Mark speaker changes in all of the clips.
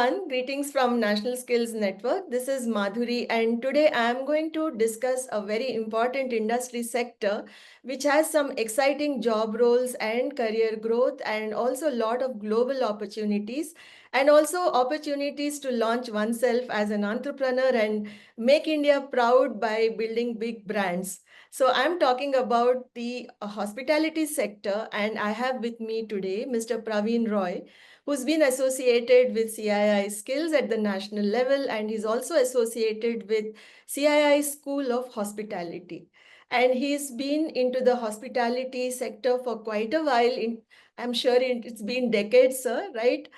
Speaker 1: everyone. Greetings from National Skills Network. This is Madhuri, and today I am going to discuss a very important industry sector which has some exciting job roles and career growth, and also a lot of global opportunities, and also opportunities to launch oneself as an entrepreneur and make India proud by building big brands. So, I'm talking about the hospitality sector, and I have with me today Mr. Praveen Roy, who's been associated with CII skills at the national level, and he's also associated with CII School of Hospitality. And he's been into the hospitality sector for quite a while. I'm sure it's been decades, sir, right?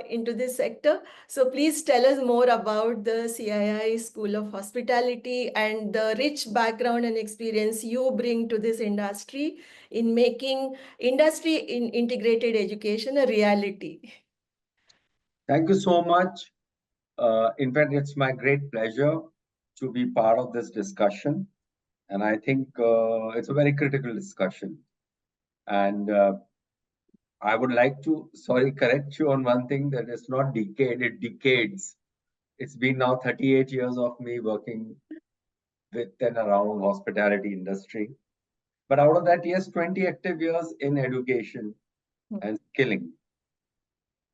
Speaker 1: Into this sector. So please tell us more about the CII School of Hospitality and the rich background and experience you bring to this industry in making industry in integrated education a reality.
Speaker 2: Thank you so much. In fact, it's my great pleasure to be part of this discussion. And I think it's a very critical discussion. And I would like to, sorry, correct you on one thing that it's not decade, it decades. It's been now 38 years of me working with and around hospitality industry. But out of that, yes, 20 active years in education and skilling.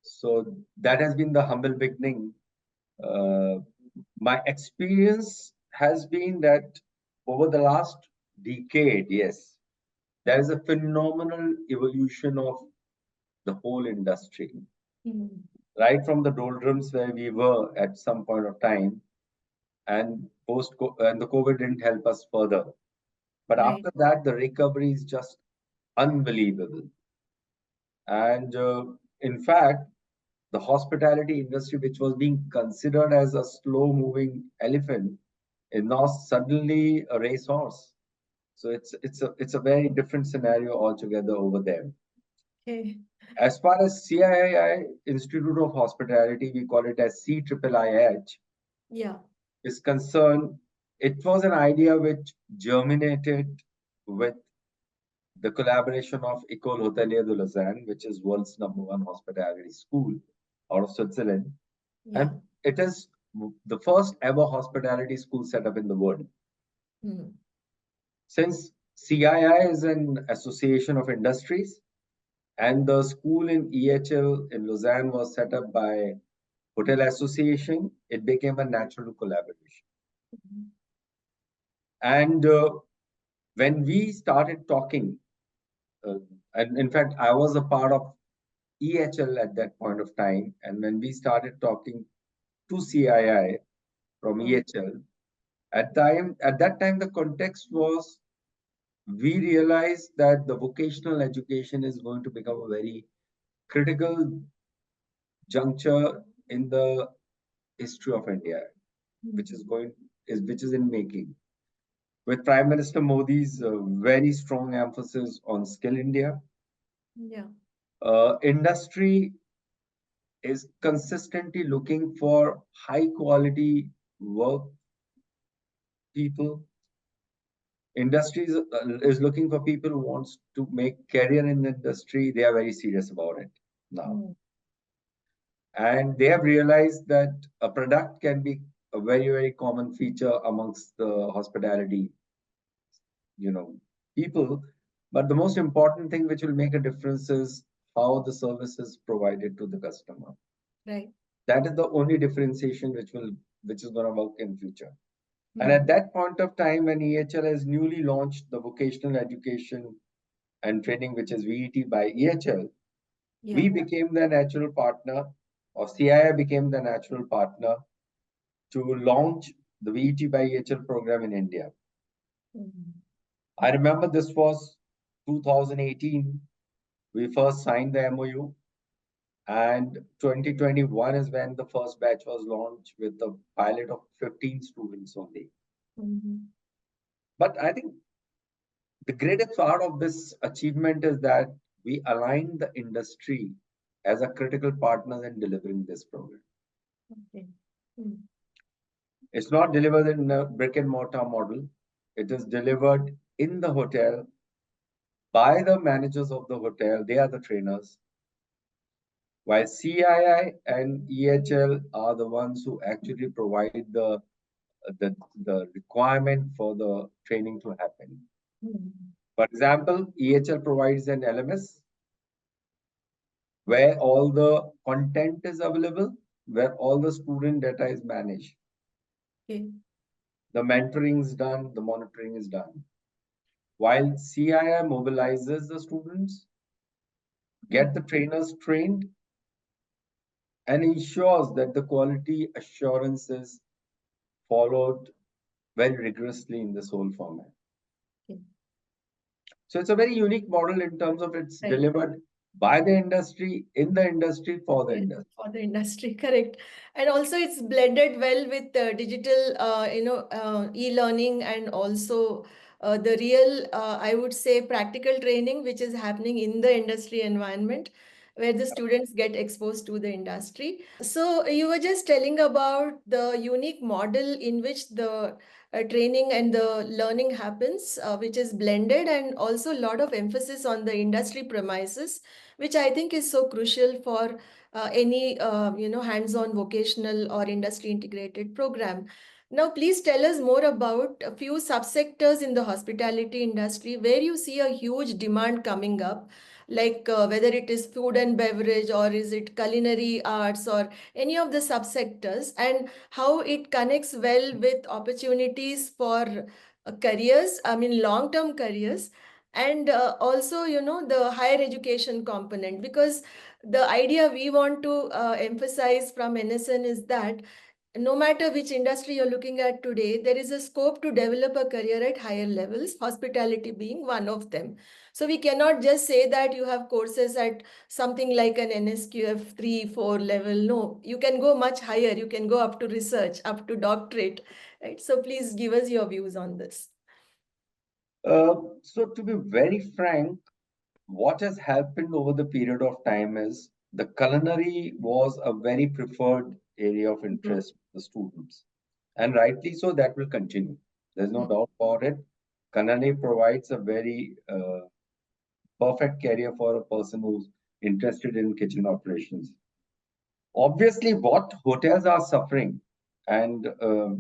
Speaker 2: So that has been the humble beginning. Uh, my experience has been that over the last decade, yes, there is a phenomenal evolution of the whole industry,
Speaker 1: Mm.
Speaker 2: right from the doldrums where we were at some point of time, and and the COVID didn't help us further. But
Speaker 1: Right.
Speaker 2: after that, the recovery is just unbelievable. And in fact, the hospitality industry, which was being considered as a slow moving elephant, is now suddenly a racehorse. So it's a very different scenario altogether over there.
Speaker 1: Okay.
Speaker 2: As far as CII Institute of Hospitality, we call it as CIIIH,
Speaker 1: Yeah.
Speaker 2: is concerned, it was an idea which germinated with the collaboration of École Hôtelière de Lausanne, which is world's number one hospitality school out of Switzerland.
Speaker 1: Yeah.
Speaker 2: And it is the first ever hospitality school set up in the world.
Speaker 1: Mm.
Speaker 2: Since CII is an association of industries, and the school in EHL in Lausanne was set up by Hotel Association, it became a natural collaboration.
Speaker 1: Mhm.
Speaker 2: And when we started talking, uh, and in fact, I was a part of EHL at that point of time, and when we started talking to CII from
Speaker 1: Oh.
Speaker 2: EHL, at that time, the context was we realized that the vocational education is going to become a very critical juncture in the history of India, which is
Speaker 1: Mhm.
Speaker 2: in making. With Prime Minister Modi's very strong emphasis on Skill India,
Speaker 1: Yeah.
Speaker 2: industry is consistently looking for high quality work people. Industry is looking for people who wants to make career in the industry. They are very serious about it now,
Speaker 1: Mm.
Speaker 2: and they have realized that a product can be a very common feature amongst the hospitality, you know, people. But the most important thing which will make a difference is how the service is provided to the customer.
Speaker 1: Right.
Speaker 2: That is the only differentiation which is going to work in future. And at
Speaker 1: Mm.
Speaker 2: that point of time, when EHL has newly launched the vocational education and training, which is VET by EHL, we
Speaker 1: Yeah.
Speaker 2: became the natural partner, or CII became the natural partner to launch the VET by EHL program in India.
Speaker 1: Mhm.
Speaker 2: I remember this was 2018. We first signed the MOU, and 2021 is when the first batch was launched with a pilot of 15 students only.
Speaker 1: Mhm.
Speaker 2: But I think the greatest part of this achievement is that we align the industry as a critical partner in delivering this program.
Speaker 1: Okay. Mm.
Speaker 2: It's not delivered in a brick and mortar model. It is delivered in the hotel by the managers of the hotel. They are the trainers. while CII and EHL are the ones who actually provide the requirement for the training to happen. For example, EHL provides an LMS where all the content is available, where all the student data is managed.
Speaker 1: Okay.
Speaker 2: The mentoring is done, the monitoring is done. While CII mobilizes the students, get the trainers trained, and ensures that the quality assurance is followed very rigorously in this whole format.
Speaker 1: Okay.
Speaker 2: So it's a very unique model in terms of it's
Speaker 1: Right.
Speaker 2: delivered by the industry, in the industry, for the industry.
Speaker 1: For the industry, correct. And also it's blended well with digital, e-learning, and also the real, I would say, practical training, which is happening in the industry environment, where the students get exposed to the industry. So you were just telling about the unique model in which the training and the learning happens, which is blended, and also a lot of emphasis on the industry premises, which I think is so crucial for any hands-on vocational or industry integrated program. Now, please tell us more about a few subsectors in the hospitality industry where you see a huge demand coming up, like whether it is food and beverage, or is it culinary arts, or any of the subsectors, and how it connects well with opportunities for careers, I mean long-term careers, and also the higher education component, because the idea we want to emphasize from NSN is that no matter which industry you're looking at today, there is a scope to develop a career at higher levels, hospitality being one of them. So we cannot just say that you have courses at something like an NSQF 3, 4 level. No, you can go much higher. You can go up to research, up to doctorate, right? So please give us your views on this.
Speaker 2: So to be very frank, what has happened over the period of time is the culinary was a very preferred area of interest for the students. And rightly so, that will continue. There's no doubt about it. Culinary provides a very perfect career for a person who's interested in kitchen operations. Obviously, what hotels are suffering, and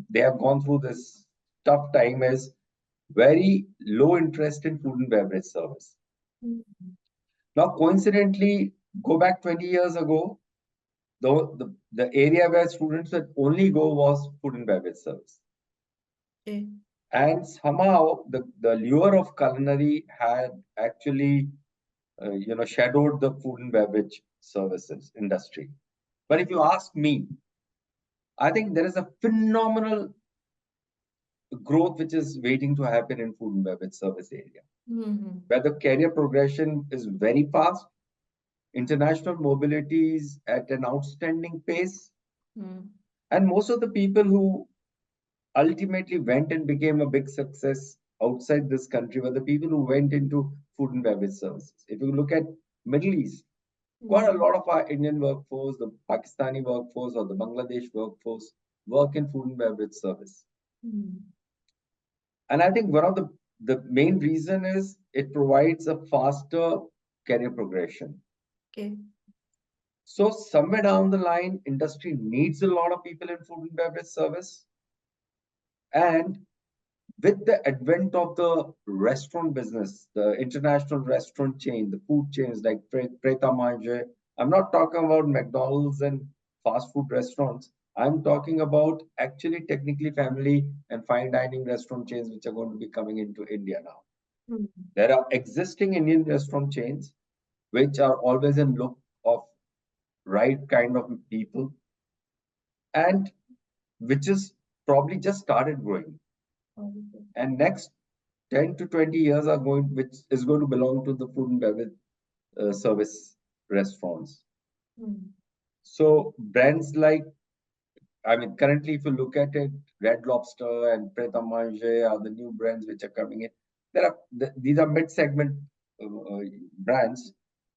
Speaker 2: they have gone through this tough time, is very low interest in food and beverage service. Now, coincidentally, go back 20 years ago, the area where students would only go was food and beverage service.
Speaker 1: Okay.
Speaker 2: And somehow the lure of culinary had actually, shadowed the food and beverage services industry. But if you ask me, I think there is a phenomenal growth which is waiting to happen in food and beverage service area, where the career progression is very fast. International mobility is at an outstanding pace. And most of the people who ultimately went and became a big success outside this country were the people who went into food and beverage services. If you look at Middle East, quite a lot of our Indian workforce, the Pakistani workforce or the Bangladesh workforce work in food and beverage service. And I think one of the main reason is it provides a faster career progression.
Speaker 1: Okay.
Speaker 2: So somewhere down the line, industry needs a lot of people in food and beverage service. And with the advent of the restaurant business, the international restaurant chain, the food chains like Pret a Manger, I'm not talking about McDonald's and fast food restaurants. I'm talking about actually technically family and fine dining restaurant chains which are going to be coming into India now. There are existing Indian restaurant chains which are always in look of right kind of people and which is probably just started growing. And next 10 to 20 years are going, which is going to belong to the food and beverage service restaurants. So brands like, I mean, currently, if you look at it, Red Lobster and Pret a Manger are the new brands which are coming in. These are mid-segment brands,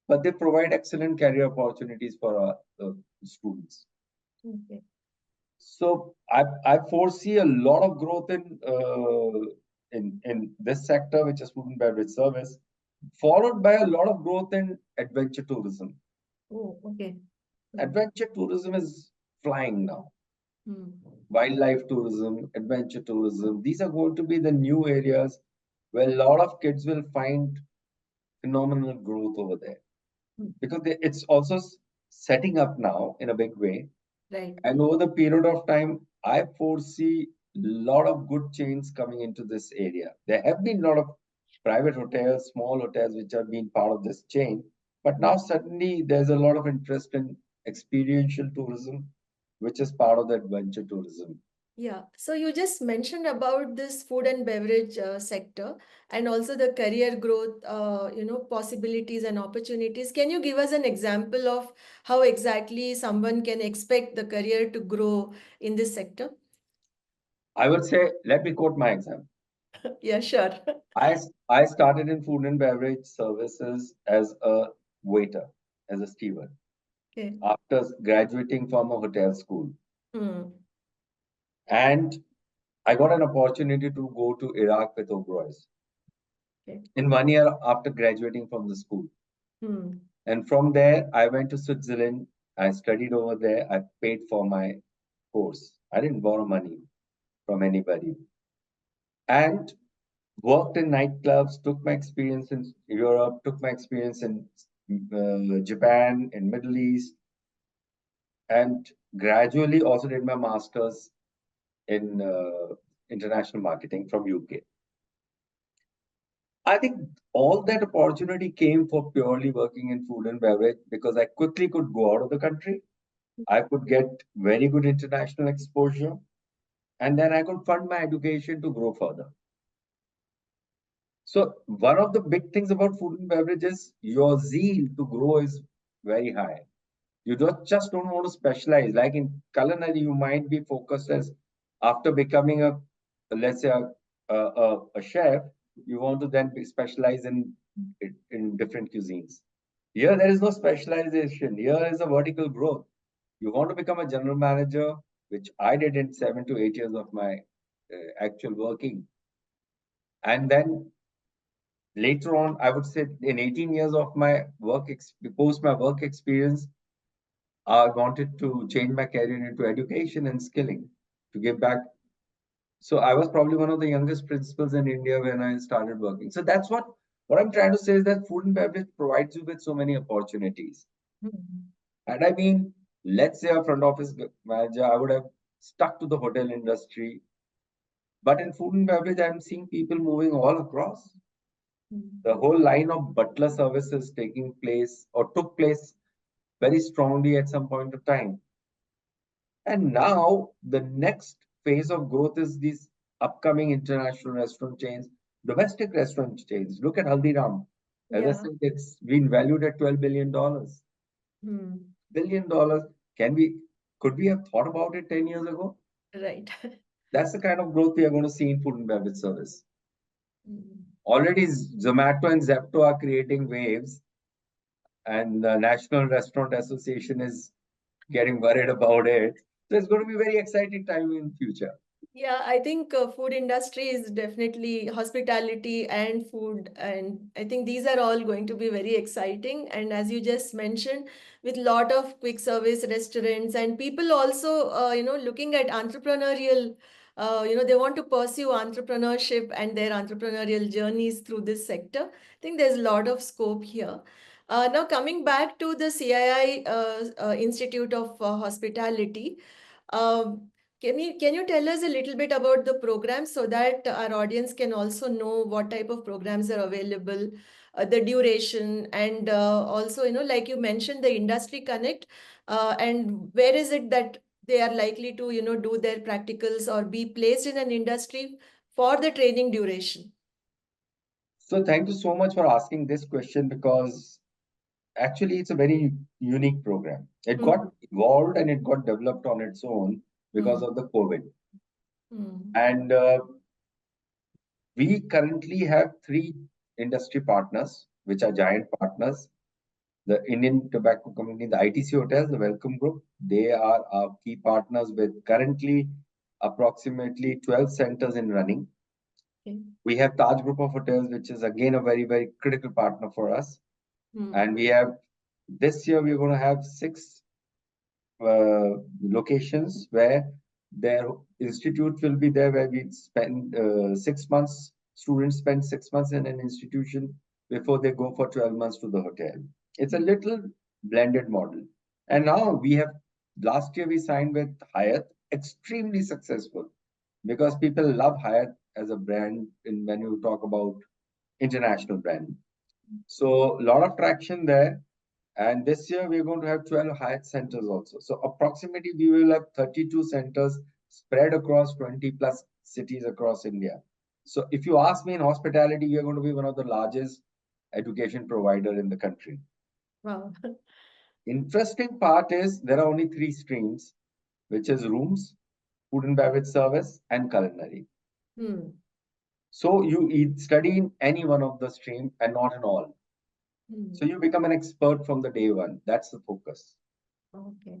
Speaker 2: but they provide excellent career opportunities for students. Okay. So I foresee a lot of growth in this sector, which is food and beverage service, followed by a lot of growth in adventure tourism.
Speaker 1: Oh, okay.
Speaker 2: Adventure tourism is flying now.
Speaker 1: Hmm.
Speaker 2: Wildlife tourism, adventure tourism, these are going to be the new areas where a lot of kids will find phenomenal growth over there.
Speaker 1: Hmm.
Speaker 2: Because it's also setting up now in a big way.
Speaker 1: Right.
Speaker 2: And over the period of time, I foresee a lot of good chains coming into this area. There have been a lot of private hotels, small hotels, which have been part of this chain. But now suddenly there's a lot of interest in experiential tourism, which is part of the adventure tourism.
Speaker 1: Yeah, so you just mentioned about this food and beverage sector and also the career growth, possibilities and opportunities. Can you give us an example of how exactly someone can expect the career to grow in this sector?
Speaker 2: I would say, let me quote my example.
Speaker 1: Yeah, sure.
Speaker 2: I started in food and beverage services as a waiter, as a steward,
Speaker 1: Okay.
Speaker 2: after graduating from a hotel school.
Speaker 1: Hmm.
Speaker 2: And I got an opportunity to go to Iraq with Oberoi's
Speaker 1: Okay.
Speaker 2: in 1 year after graduating from the school.
Speaker 1: Hmm.
Speaker 2: And from there, I went to Switzerland. I studied over there. I paid for my course. I didn't borrow money from anybody. And worked in nightclubs, took my experience in Europe, took my experience in Japan, in Middle East, and gradually also did my master's in international marketing from UK. I think all that opportunity came for purely working in food and beverage because I quickly could go out of the country. I could get very good international exposure, and then I could fund my education to grow further. So, one of the big things about food and beverage is your zeal to grow is very high. You just don't want to specialize. Like in culinary, you might be focused as after becoming a, let's say, a chef, you want to then be specialize in different cuisines. Here, there is no specialization. Here is a vertical growth. You want to become a general manager, which I did in 7 to 8 years of my actual working. And then later on, I would say in 18 years of my post my work experience, I wanted to change my career into education and skilling to give back. So I was probably one of the youngest principals in India when I started working. So that's what I'm trying to say is that food and beverage provides you with so many opportunities.
Speaker 1: Hmm.
Speaker 2: And I mean, let's say a front office manager, I would have stuck to the hotel industry. But in food and beverage, I'm seeing people moving all across.
Speaker 1: Hmm.
Speaker 2: The whole line of butler services taking place or took place very strongly at some point of time. And now the next phase of growth is these upcoming international restaurant chains, domestic restaurant chains. Look at Haldiram. As I
Speaker 1: Yeah.
Speaker 2: said, it's been valued at $12 billion.
Speaker 1: Hmm.
Speaker 2: Billion dollars. Could we have thought about it 10 years ago?
Speaker 1: Right.
Speaker 2: That's the kind of growth we are going to see in food and beverage service.
Speaker 1: Hmm.
Speaker 2: Already Zomato and Zepto are creating waves, and the National Restaurant Association is getting worried about it. So it's going to be a very exciting time in future.
Speaker 1: Yeah, I think food industry is definitely hospitality and food, and I think these are all going to be very exciting. And as you just mentioned, with lot of quick service restaurants and people also, looking at entrepreneurial, they want to pursue entrepreneurship and their entrepreneurial journeys through this sector. I think there's a lot of scope here. Now coming back to the CII Institute of Hospitality. Um, can you tell us a little bit about the programs so that our audience can also know what type of programs are available, the duration, and also, like you mentioned, the industry connect, and where is it that they are likely to, do their practicals or be placed in an industry for the training duration?
Speaker 2: So thank you so much for asking this question because actually it's a very unique program. It got
Speaker 1: Hmm.
Speaker 2: evolved and it got developed on its own because
Speaker 1: Hmm.
Speaker 2: of the COVID.
Speaker 1: Hmm.
Speaker 2: And we currently have three industry partners, which are giant partners. The Indian Tobacco Company, the ITC Hotels, the Welcome Group, they are our key partners with currently approximately 12 centers in running.
Speaker 1: Okay.
Speaker 2: We have Taj Group of Hotels, which is again a very, very critical partner for us.
Speaker 1: Hmm.
Speaker 2: And we have this year we're going to have six. locations where their institute will be there, where we spend 6 months. Students spend 6 months in an institution before they go for 12 months to the hotel. It's a little blended model. And now we have, last year we signed with Hyatt, extremely successful because people love Hyatt as a brand in when you talk about international brand. So a lot of traction there. And this year we're going to have 12 Hyatt centers also. So approximately we will have 32 centers spread across 20 plus cities across India. So if you ask me, in hospitality, we are going to be one of the largest education provider in the country.
Speaker 1: Wow.
Speaker 2: Interesting part is there are only three streams, which is rooms, food and beverage service, and culinary.
Speaker 1: Hmm.
Speaker 2: So you study in any one of the stream and not in all.
Speaker 1: Hmm.
Speaker 2: So you become an expert from the day one. That's the focus.
Speaker 1: Okay.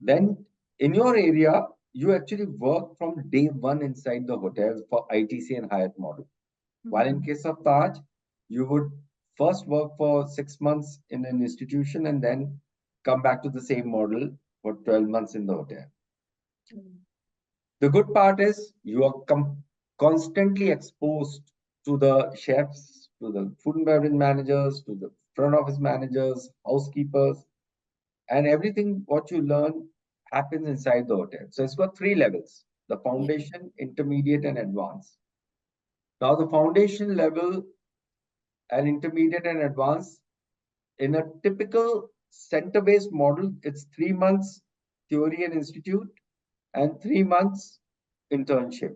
Speaker 2: Then in your area, you actually work from day one inside the hotel for ITC and Hyatt model. While in
Speaker 1: Hmm.
Speaker 2: case of Taj, you would first work for 6 months in an institution and then come back to the same model for 12 months in the hotel.
Speaker 1: Hmm.
Speaker 2: The good part is you are constantly exposed to the chefs, to the food and beverage managers, to the front office managers, housekeepers, and everything what you learn happens inside the hotel. So it's got three levels: the
Speaker 1: Yeah.
Speaker 2: foundation, intermediate, and advanced. Now, the foundation level and intermediate and advanced, in a typical center based model, it's 3 months theory and institute and 3 months internship.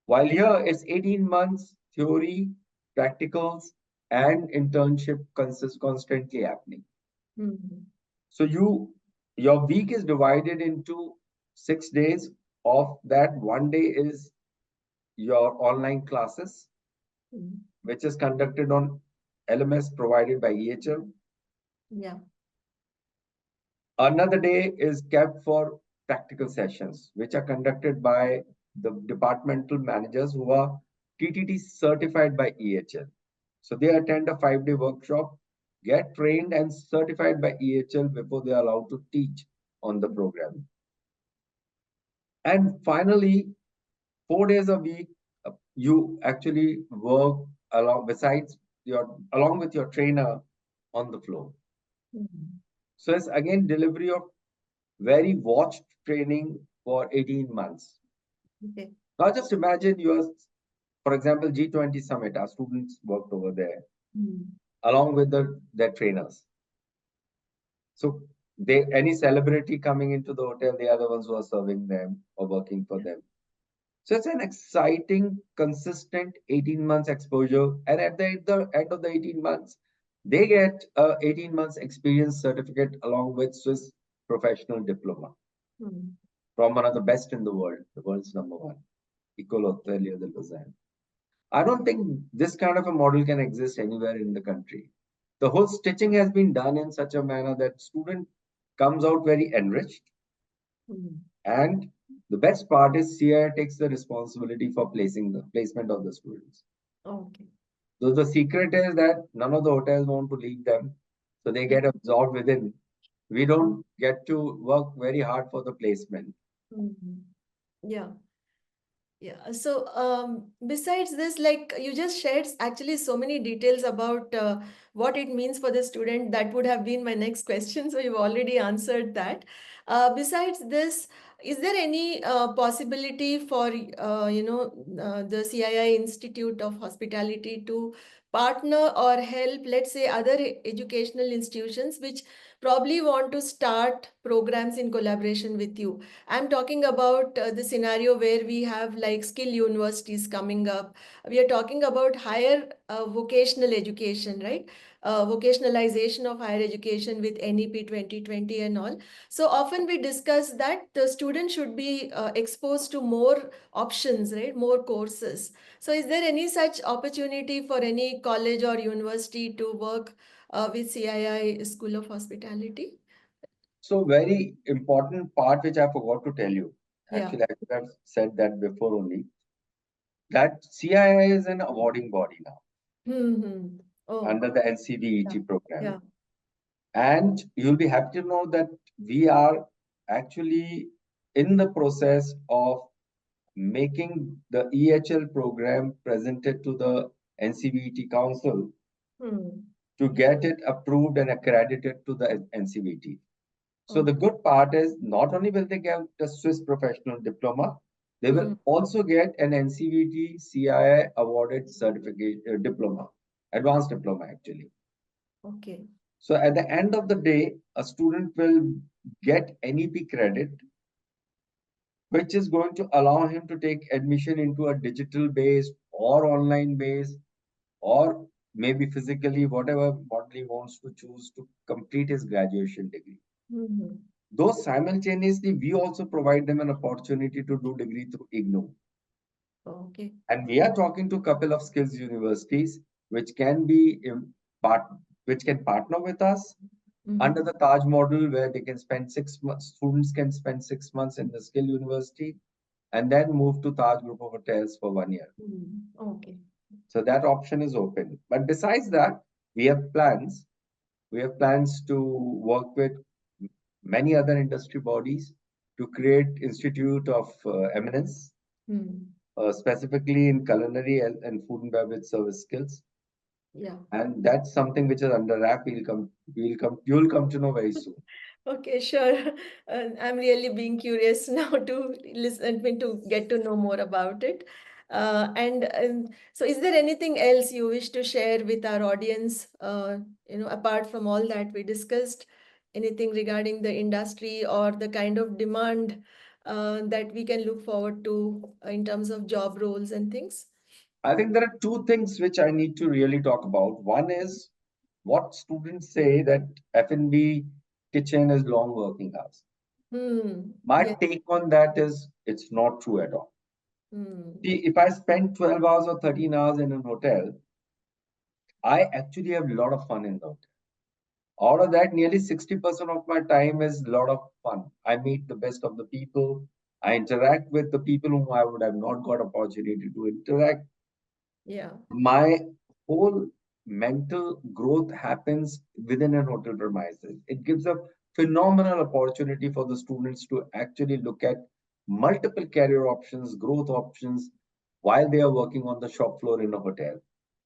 Speaker 2: While here it's 18 months theory, practicals, and internship constantly happening.
Speaker 1: Hmm.
Speaker 2: So your week is divided into 6 days. Of that, one day is your online classes,
Speaker 1: Hmm.
Speaker 2: which is conducted on LMS provided by EHL.
Speaker 1: Yeah.
Speaker 2: Another day is kept for practical sessions, which are conducted by the departmental managers who are TTT certified by EHL. So they attend a 5 day workshop, get trained and certified by EHL before they are allowed to teach on the program. And finally, 4 days a week, you actually work along with your trainer on the floor.
Speaker 1: Hmm.
Speaker 2: So it's again delivery of very watched training for 18 months.
Speaker 1: Okay.
Speaker 2: Now just imagine for example, G20 Summit, our students worked over there
Speaker 1: Hmm.
Speaker 2: along with their trainers. So any celebrity coming into the hotel, they are the ones who are serving them or working for them. So it's an exciting, consistent 18 months exposure. And at the end of the 18 months, they get a 18 months experience certificate along with Swiss professional diploma
Speaker 1: Hmm.
Speaker 2: from one of the best in the world's number one, École Hôtelière de Lausanne. I don't think this kind of a model can exist anywhere in the country. The whole stitching has been done in such a manner that student comes out very enriched.
Speaker 1: Hmm.
Speaker 2: And the best part is CI takes the responsibility for placing the placement of the students.
Speaker 1: Okay.
Speaker 2: So the secret is that none of the hotels want to leave them. So they get absorbed within. We don't get to work very hard for the placement.
Speaker 1: Hmm. Yeah. Yeah. So, besides this, like you just shared actually so many details about what it means for the student. That would have been my next question. So you've already answered that. Besides this, is there any possibility for the CII Institute of Hospitality to partner or help, let's say, other educational institutions which probably want to start programs in collaboration with you? I'm talking about the scenario where we have like skill universities coming up. We are talking about higher vocational education, right? Vocationalization of higher education with NEP 2020 and all. So often we discuss that the student should be exposed to more options, right? More courses. So is there any such opportunity for any college or university to work with CII School of Hospitality?
Speaker 2: So very important part which I forgot to tell you.
Speaker 1: Yeah.
Speaker 2: Actually, I could have said that before only. That CII is an awarding body now
Speaker 1: Mm-hmm. Oh,
Speaker 2: under the
Speaker 1: yeah.
Speaker 2: NCVET program.
Speaker 1: Yeah.
Speaker 2: And you'll be happy to know that we are actually in the process of making the EHL program presented to the NCVT Council
Speaker 1: Hmm.
Speaker 2: to get it approved and accredited to the NCVT. So the
Speaker 1: Okay.
Speaker 2: good part is not only will they get the Swiss professional diploma, they will
Speaker 1: Hmm.
Speaker 2: also get an NCVT CII awarded certificate diploma, advanced diploma actually.
Speaker 1: Okay.
Speaker 2: So at the end of the day, a student will get NEP credit, which is going to allow him to take admission into a digital based or online based or maybe physically, whatever model he wants to choose to complete his graduation degree.
Speaker 1: Hmm.
Speaker 2: Though simultaneously, we also provide them an opportunity to do degree through IGNOU.
Speaker 1: Okay.
Speaker 2: And we are talking to a couple of skills universities which can be part, which can partner with us under
Speaker 1: Hmm.
Speaker 2: the Taj model, where they can spend 6 months, students can spend 6 months in the skill university and then move to Taj Group of Hotels for 1 year.
Speaker 1: Okay.
Speaker 2: So that option is open. But besides that, we have plans. We have plans to work with many other industry bodies to create institute of eminence,
Speaker 1: Hmm.
Speaker 2: specifically in culinary and food and beverage service skills.
Speaker 1: Yeah.
Speaker 2: And that's something which is under wrap. You'll come to know very soon.
Speaker 1: Okay, sure. I'm really being curious now to listen me to get to know more about it. So is there anything else you wish to share with our audience, apart from all that we discussed? Anything regarding the industry or the kind of demand that we can look forward to in terms of job roles and things?
Speaker 2: I think there are two things which I need to really talk about. One is what students say that F&B kitchen is long working hours.
Speaker 1: Hmm.
Speaker 2: My
Speaker 1: Yes.
Speaker 2: take on that is it's not true at all.
Speaker 1: Hmm.
Speaker 2: See, if I spend 12 hours or 13 hours in a hotel, I actually have a lot of fun in the hotel. Out of that, nearly 60% of my time is a lot of fun. I meet the best of the people. I interact with the people whom I would have not got opportunity to interact.
Speaker 1: Yeah.
Speaker 2: My whole mental growth happens within an hotel premises. It gives a phenomenal opportunity for the students to actually look at multiple career options, growth options while they are working on the shop floor in a hotel.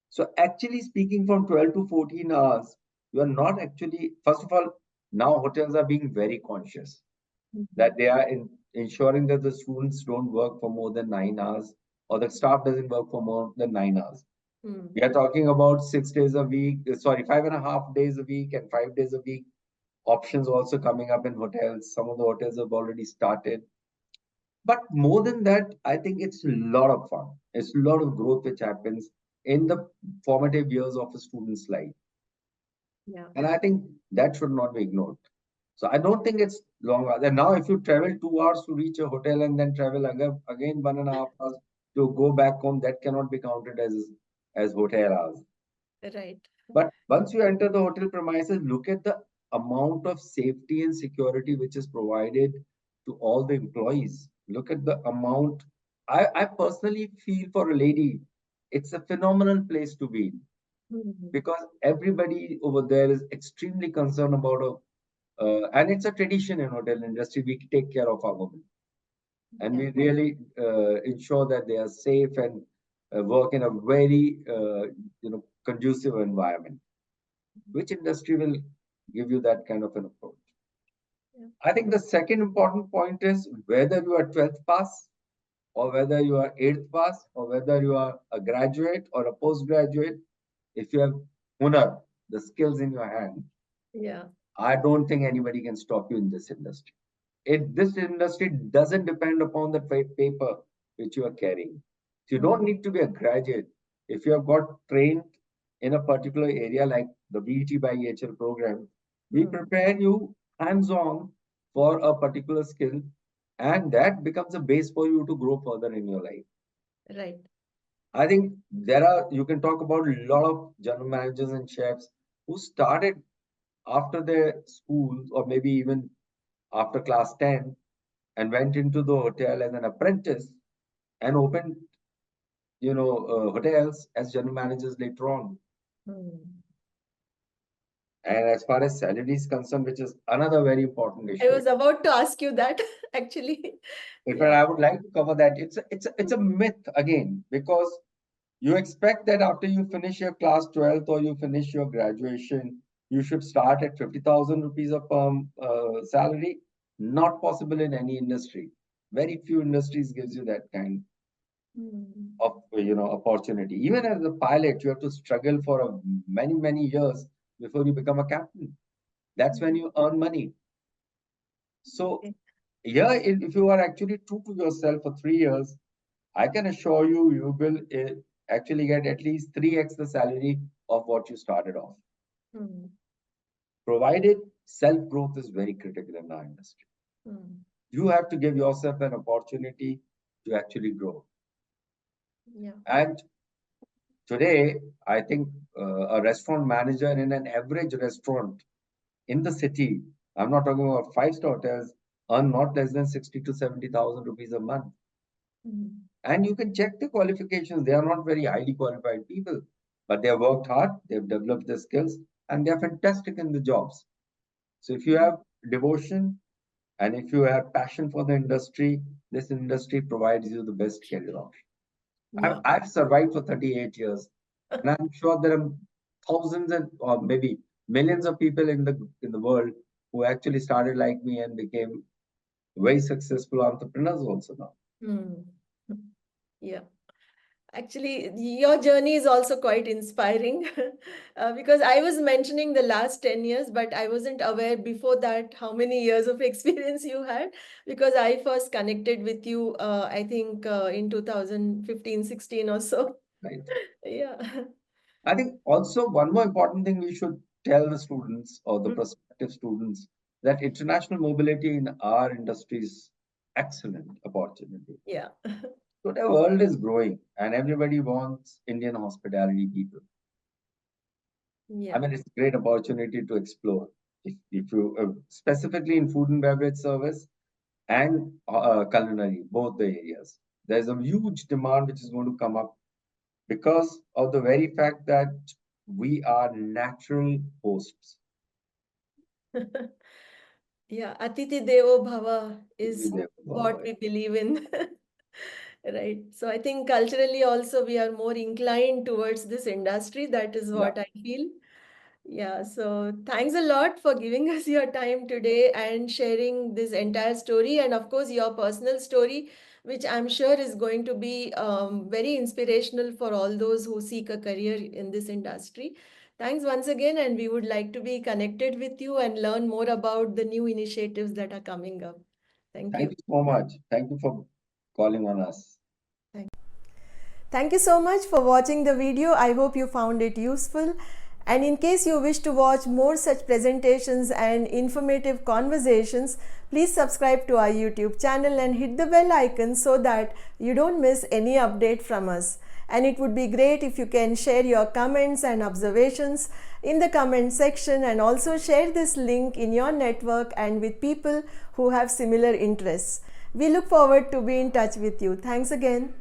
Speaker 2: So actually speaking, from 12 to 14 hours, you are not actually, first of all, now hotels are being very conscious that they are ensuring that the students don't work for more than 9 hours or the staff doesn't work for more than 9 hours. We
Speaker 1: Hmm.
Speaker 2: are talking about 6 days a week, sorry, 5.5 days a week and 5 days a week options also coming up in hotels. Some of the hotels have already started. But more than that, I think it's a lot of fun. It's a lot of growth which happens in the formative years of a student's life.
Speaker 1: Yeah.
Speaker 2: And I think that should not be ignored. So I don't think it's long hours. And now if you travel 2 hours to reach a hotel and then travel again 1.5 hours to go back home, that cannot be counted as hotel hours.
Speaker 1: Right.
Speaker 2: But once you enter the hotel premises, look at the amount of safety and security which is provided to all the employees. Look at the amount. I personally feel for a lady, it's a phenomenal place to be in
Speaker 1: Hmm.
Speaker 2: because everybody over there is extremely concerned about and it's a tradition in hotel industry. We take care of our women and
Speaker 1: Yeah.
Speaker 2: we really ensure that they are safe and work in a very conducive environment. Which industry will give you that kind of an approach?
Speaker 1: Yeah.
Speaker 2: I think the second important point is whether you are 12th pass or whether you are 8th pass or whether you are a graduate or a postgraduate, if you have hunar, the skills in your hand,
Speaker 1: Yeah.
Speaker 2: I don't think anybody can stop you in this industry. This industry doesn't depend upon the paper which you are carrying. So you don't
Speaker 1: Hmm.
Speaker 2: need to be a graduate. If you have got trained in a particular area like the BET by EHL program, we
Speaker 1: Hmm.
Speaker 2: prepare you hands-on for a particular skill, and that becomes a base for you to grow further in your life.
Speaker 1: Right.
Speaker 2: I think you can talk about a lot of general managers and chefs who started after their schools or maybe even after class 10 and went into the hotel as an apprentice and opened, hotels as general managers later on.
Speaker 1: Hmm.
Speaker 2: And as far as salary is concerned, which is another very important
Speaker 1: I
Speaker 2: issue.
Speaker 1: was about to ask you that actually.
Speaker 2: In fact,
Speaker 1: Yeah.
Speaker 2: I would like to cover that. It's a myth again, because you expect that after you finish your class 12th or you finish your graduation, you should start at 50,000 rupees of salary. Not possible in any industry. Very few industries gives you that kind
Speaker 1: Hmm.
Speaker 2: of opportunity. Even as a pilot, you have to struggle for many years before you become a captain. That's when you earn money. So
Speaker 1: Okay.
Speaker 2: yeah, if you are actually true to yourself for 3 years, I can assure you, you will actually get at least 3x the salary of what you started off.
Speaker 1: Hmm.
Speaker 2: Provided self growth is very critical in our industry.
Speaker 1: Hmm.
Speaker 2: You have to give yourself an opportunity to actually grow.
Speaker 1: Yeah.
Speaker 2: And today, I think a restaurant manager in an average restaurant in the city, I'm not talking about five-star hotels, earn not less than 60 to 70,000 rupees a month.
Speaker 1: Hmm.
Speaker 2: And you can check the qualifications. They are not very highly qualified people, but they have worked hard, they've developed their skills, and they are fantastic in the jobs. So if you have devotion and if you have passion for the industry, this industry provides you the best career option. I've,
Speaker 1: Yeah.
Speaker 2: I've survived for 38 years, and I'm sure there are thousands and or maybe millions of people in the world who actually started like me and became very successful entrepreneurs also now.
Speaker 1: Hmm. Yeah. Actually, your journey is also quite inspiring because I was mentioning the last 10 years, but I wasn't aware before that how many years of experience you had because I first connected with you, I think in 2015, 16 or so.
Speaker 2: Right.
Speaker 1: Yeah.
Speaker 2: I think also one more important thing we should tell the students or the
Speaker 1: Mm.
Speaker 2: prospective students that international mobility in our industry is excellent opportunity.
Speaker 1: Yeah.
Speaker 2: So the world is growing and everybody wants Indian hospitality people. I
Speaker 1: Yeah.
Speaker 2: mean, it's a great opportunity to explore. If you specifically in food and beverage service and culinary, both the areas, there's a huge demand which is going to come up because of the very fact that we are natural hosts.
Speaker 1: Yeah. Atiti Devo Bhava
Speaker 2: We
Speaker 1: is
Speaker 2: live
Speaker 1: what we believe in. Right. So I think culturally also we are more inclined towards this industry. That is
Speaker 2: Yeah.
Speaker 1: what I feel. Yeah, so thanks a lot for giving us your time today and sharing this entire story, and of course, your personal story, which I'm sure is going to be very inspirational for all those who seek a career in this industry. Thanks once again, and we would like to be connected with you and learn more about the new initiatives that are coming up. Thank
Speaker 2: Thank
Speaker 1: you.
Speaker 2: you so much. Thank you for calling on us.
Speaker 1: Thank you so much for watching the video. I hope you found it useful. And in case you wish to watch more such presentations and informative conversations, please subscribe to our YouTube channel and hit the bell icon so that you don't miss any update from us. And it would be great if you can share your comments and observations in the comment section and also share this link in your network and with people who have similar interests. We look forward to be in touch with you. Thanks again.